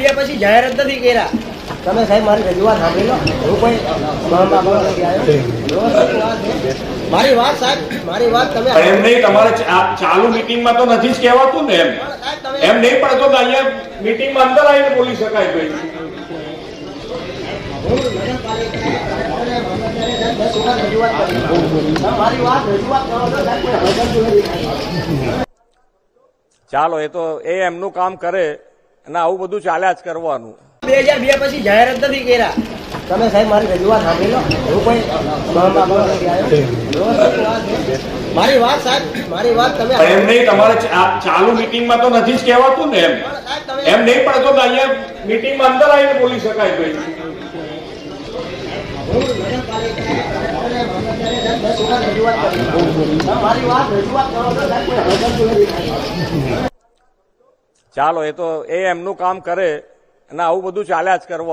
અઠવાડિયા પછી જાહેરાત નથી કર્યા. તમે સાહેબ મારી રજૂઆત સાંભળી લો. હું કોઈ મારી વાત સાહેબ, મારી વાત તમે એમ નહીં, તમારે ચાલુ મીટિંગમાં તો નથી જ કહેવાતું ને. એમ નહીં પડતો તો અહીંયા મીટિંગમાં અંદર આવીને બોલી શકાય. ભાઈ ચાલો, એ તો એમનું કામ કરે અને આવું બધું ચાલ્યા જ કરવાનું. 2002 પછી જાહેરાત નથી કર્યા. તમે સાહેબ મારી રજૂઆત સાંભળી લો. હું કોઈ મારી વાત સાહેબ, મારી વાત તમે એમ નહીં, તમારે ચાલુ મીટિંગમાં તો નથી જ કહેવાતું ને. એમ નહીં પડતો તો અહીંયા મીટિંગમાં અંદર આવીને બોલી શકાય. ભાઈ ચાલો, એ તો એમનું કામ કરે અને આવું બધું ચાલ્યા જ કરવાનું.